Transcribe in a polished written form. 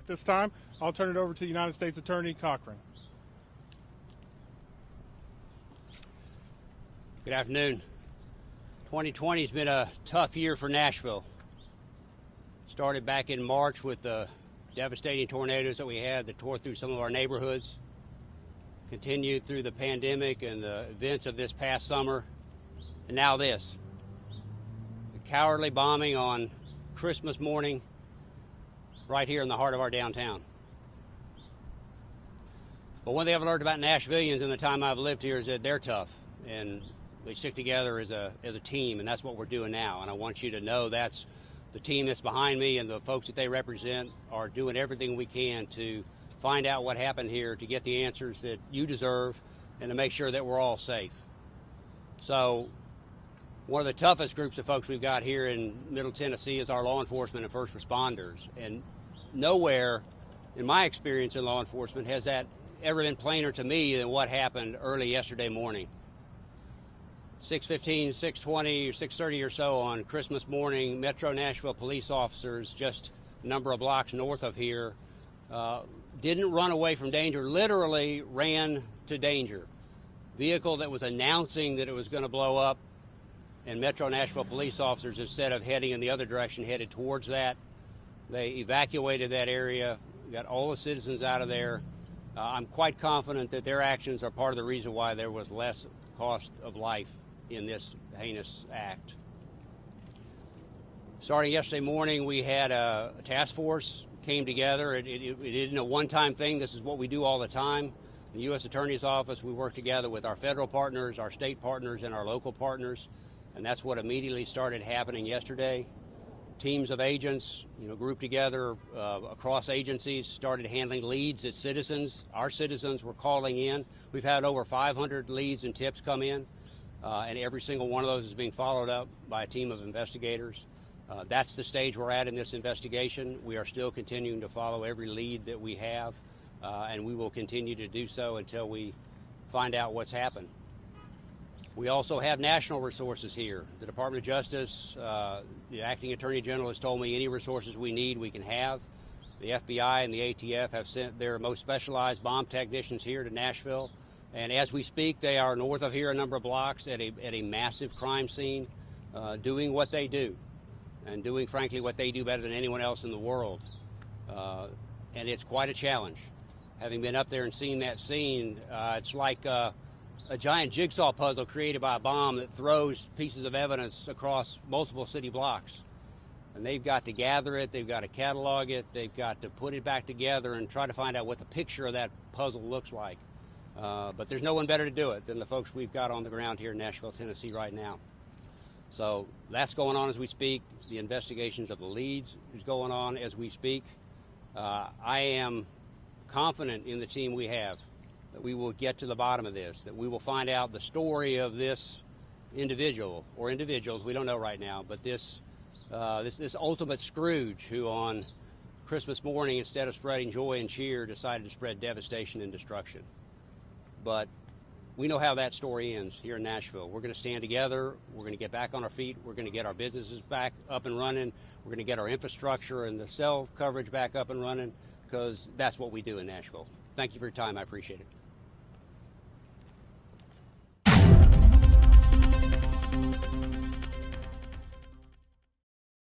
this time, I'll turn it over to United States Attorney Cochran. Good afternoon. 2020 has been a tough year for Nashville. Started back in March with the devastating tornadoes that we had that tore through some of our neighborhoods. Continued through the pandemic and the events of this past summer. And now this. The cowardly bombing on Christmas morning right here in the heart of our downtown. But one thing I've learned about Nashvillians in the time I've lived here is that they're tough and they stick together as a team, and that's what we're doing now. And I want you to know that's the team that's behind me, and the folks that they represent are doing everything we can to find out what happened here, to get the answers that you deserve, and to make sure that we're all safe. So one of the toughest groups of folks we've got here in Middle Tennessee is our law enforcement and first responders. And nowhere, in my experience in law enforcement, has that ever been plainer to me than what happened early yesterday morning. 6:15, 6:20, or 6:30 or so on Christmas morning, Metro Nashville police officers just a number of blocks north of here didn't run away from danger, literally ran to danger. Vehicle that was announcing that it was going to blow up, and Metro Nashville police officers, instead of heading in the other direction, headed towards that. They evacuated that area, got all the citizens out of there. I'm quite confident that their actions are part of the reason why there was less cost of life in this heinous act. Starting yesterday morning, we had a task force came together. It isn't a one-time thing. This is what we do all the time. The U.S. Attorney's Office, we work together with our federal partners, our state partners, and our local partners, and that's what immediately started happening yesterday. Teams of agents, grouped together across agencies, started handling leads that our citizens were calling in. We've had over 500 leads and tips come in, and every single one of those is being followed up by a team of investigators. That's the stage we're at in this investigation. We are still continuing to follow every lead that we have, and we will continue to do so until we find out what's happened. We also have national resources here. The Department of Justice, the Acting Attorney General has told me any resources we need, we can have. The FBI and the ATF have sent their most specialized bomb technicians here to Nashville. And as we speak, they are north of here a number of blocks at a massive crime scene, doing what they do, and doing, frankly, what they do better than anyone else in the world. And it's quite a challenge. Having been up there and seen that scene, it's like a giant jigsaw puzzle created by a bomb that throws pieces of evidence across multiple city blocks. And they've got to gather it, they've got to catalog it, they've got to put it back together and try to find out what the picture of that puzzle looks like. But there's no one better to do it than the folks we've got on the ground here in Nashville, Tennessee right now. So that's going on as we speak. The investigations of the leads is going on as we speak. I am confident in the team we have that we will get to the bottom of this, that we will find out the story of this individual or individuals, we don't know right now, but this ultimate Scrooge who on Christmas morning, instead of spreading joy and cheer, decided to spread devastation and destruction. But we know how that story ends here in Nashville. We're going to stand together. We're going to get back on our feet. We're going to get our businesses back up and running. We're going to get our infrastructure and the cell coverage back up and running, because that's what we do in Nashville. Thank you for your time. I appreciate it.